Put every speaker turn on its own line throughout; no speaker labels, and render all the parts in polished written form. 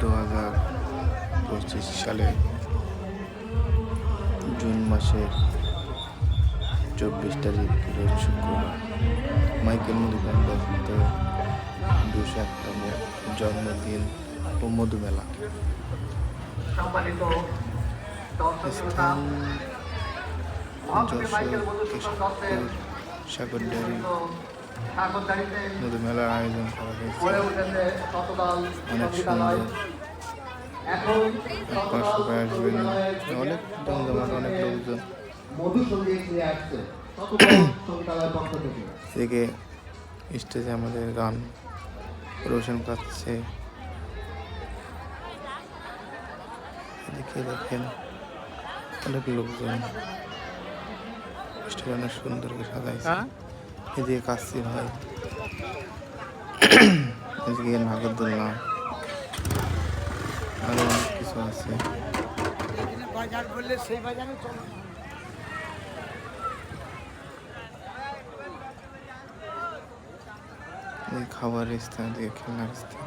2025 সালে জুন মাসের 24 তারিখ রোজ শুক্রবার মাইকেল মধুসূদন দত্ত 201তম জন্মদিন ও মধুমেলা। স্থান সাগরদাড়ি। মধুমেলার আয়োজন করা হয়েছে অনেক সুন্দর। আপনারা সবাই আসবেন, অনেক দমদমাট, অনেক লোকজন। এদিকে স্টেজে আমাদের গান রোশন পাচ্ছে। এদিকে দেখেন অনেক লোকজন, স্টেজ অনেক সুন্দর করে সাজাইছে। এদিকে কাচ্চি ভাই, এদিকে নাগরদোলনা, আরো অনেক কিছু আছে। খাবারের স্থান, এদিকে খেলনার স্থান।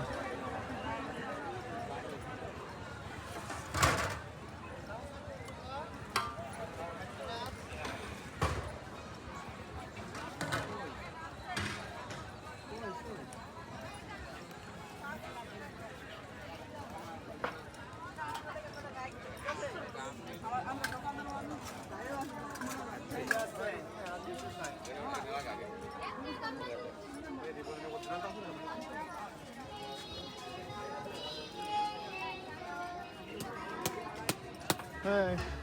Hey.